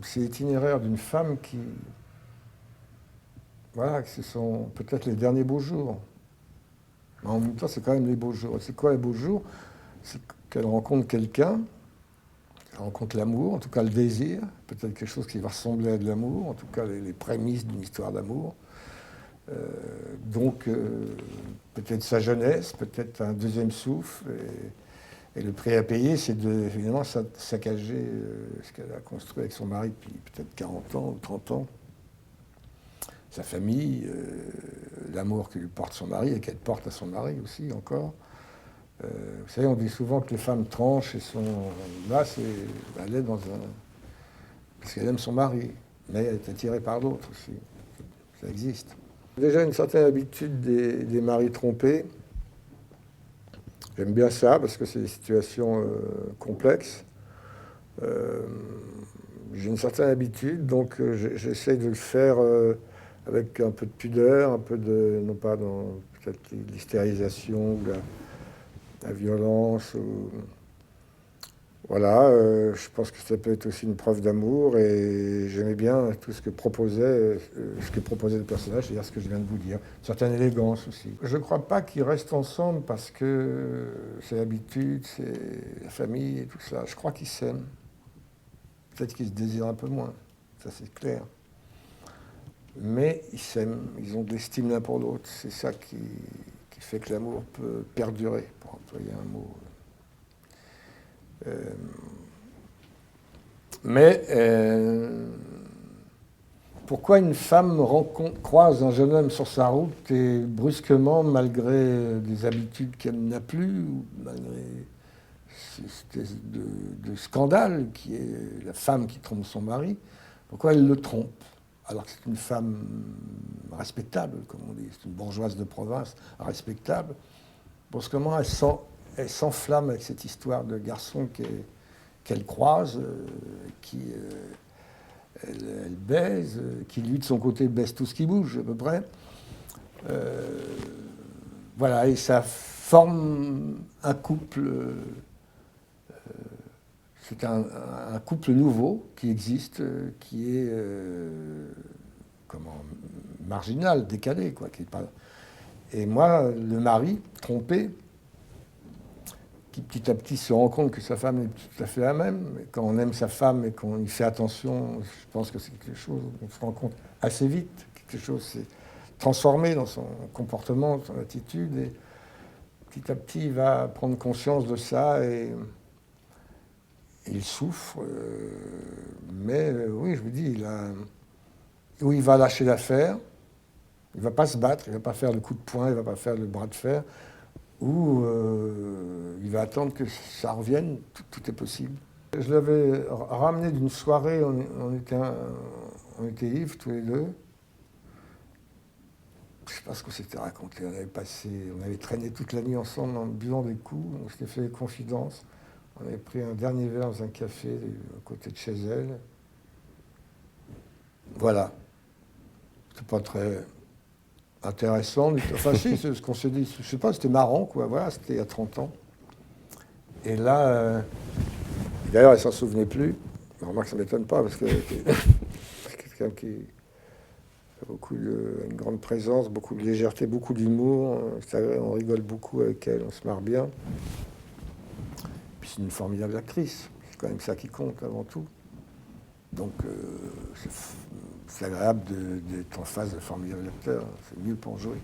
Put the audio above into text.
c'est l'itinéraire d'une femme qui, voilà, que ce sont peut-être les derniers beaux jours. Mais en même temps, c'est quand même les beaux jours. C'est quoi les beaux jours? C'est qu'elle rencontre quelqu'un, qu'elle rencontre l'amour, en tout cas le désir, peut-être quelque chose qui va ressembler à de l'amour, en tout cas les prémices d'une histoire d'amour. Euh, donc, peut-être sa jeunesse, peut-être un deuxième souffle. Et le prix à payer, c'est de, évidemment, saccager ce qu'elle a construit avec son mari depuis peut-être 40 ans ou 30 ans. Sa famille, l'amour que lui porte son mari et qu'elle porte à son mari aussi encore. Vous savez, on dit souvent que les femmes tranchent et sont là, elle est dans un... parce qu'elle aime son mari, mais elle est attirée par d'autres aussi. Ça existe. Déjà une certaine habitude des maris trompés. J'aime bien ça parce que c'est des situations complexes. J'ai une certaine habitude, donc j'essaie de le faire avec un peu de pudeur, un peu de, non pas dans peut-être l'hystérisation ou la violence. Voilà, je pense que ça peut être aussi une preuve d'amour et j'aimais bien tout ce que proposait le personnage, c'est-à-dire ce que je viens de vous dire. Une certaine élégance aussi. Je ne crois pas qu'ils restent ensemble parce que c'est l'habitude, c'est la famille et tout ça. Je crois qu'ils s'aiment. Peut-être qu'ils se désirent un peu moins, ça c'est clair. Mais ils s'aiment, ils ont de l'estime l'un pour l'autre. C'est ça qui fait que l'amour peut perdurer, pour employer un mot. Mais pourquoi une femme croise un jeune homme sur sa route et brusquement, malgré des habitudes qu'elle n'a plus, ou malgré cette espèce de scandale qui est la femme qui trompe son mari, pourquoi elle le trompe alors que c'est une femme respectable, comme on dit, c'est une bourgeoise de province respectable. Brusquement, elle s'enflamme avec cette histoire de garçon qu'elle croise, elle baise, qui lui de son côté baise tout ce qui bouge à peu près. Voilà, et ça forme un couple. C'est un couple nouveau qui existe, qui est marginal, décalé, quoi. Qui est pas... Et moi, le mari, trompé, qui petit à petit se rend compte que sa femme n'est tout à fait la même. Et quand on aime sa femme et qu'on y fait attention, je pense que c'est quelque chose qu'on se rend compte assez vite. Quelque chose s'est transformé dans son comportement, son attitude. Et petit à petit, il va prendre conscience de ça et il souffre. Mais oui, je vous dis, où il va lâcher l'affaire. Il ne va pas se battre, il ne va pas faire le coup de poing, il ne va pas faire le bras de fer. Ou il va attendre que ça revienne, tout est possible. Je l'avais ramené d'une soirée, on était ivres tous les deux. Je ne sais pas ce qu'on s'était raconté, on avait traîné toute la nuit ensemble en buvant des coups, on s'était fait des confidences. On avait pris un dernier verre dans un café à côté de chez elle. Voilà. C'était pas très intéressant. Enfin si, c'est ce qu'on s'est dit, je sais pas, c'était marrant, quoi. Voilà, c'était il y a 30 ans. Et là, d'ailleurs, elle s'en souvenait plus. Remarque, ça ne m'étonne pas, parce que c'est quelqu'un qui a une grande présence, beaucoup de légèreté, beaucoup d'humour. On rigole beaucoup avec elle, on se marre bien. Puis c'est une formidable actrice. C'est quand même ça qui compte avant tout. Donc c'est agréable d'être en face d'un formidable acteur. C'est mieux pour jouer.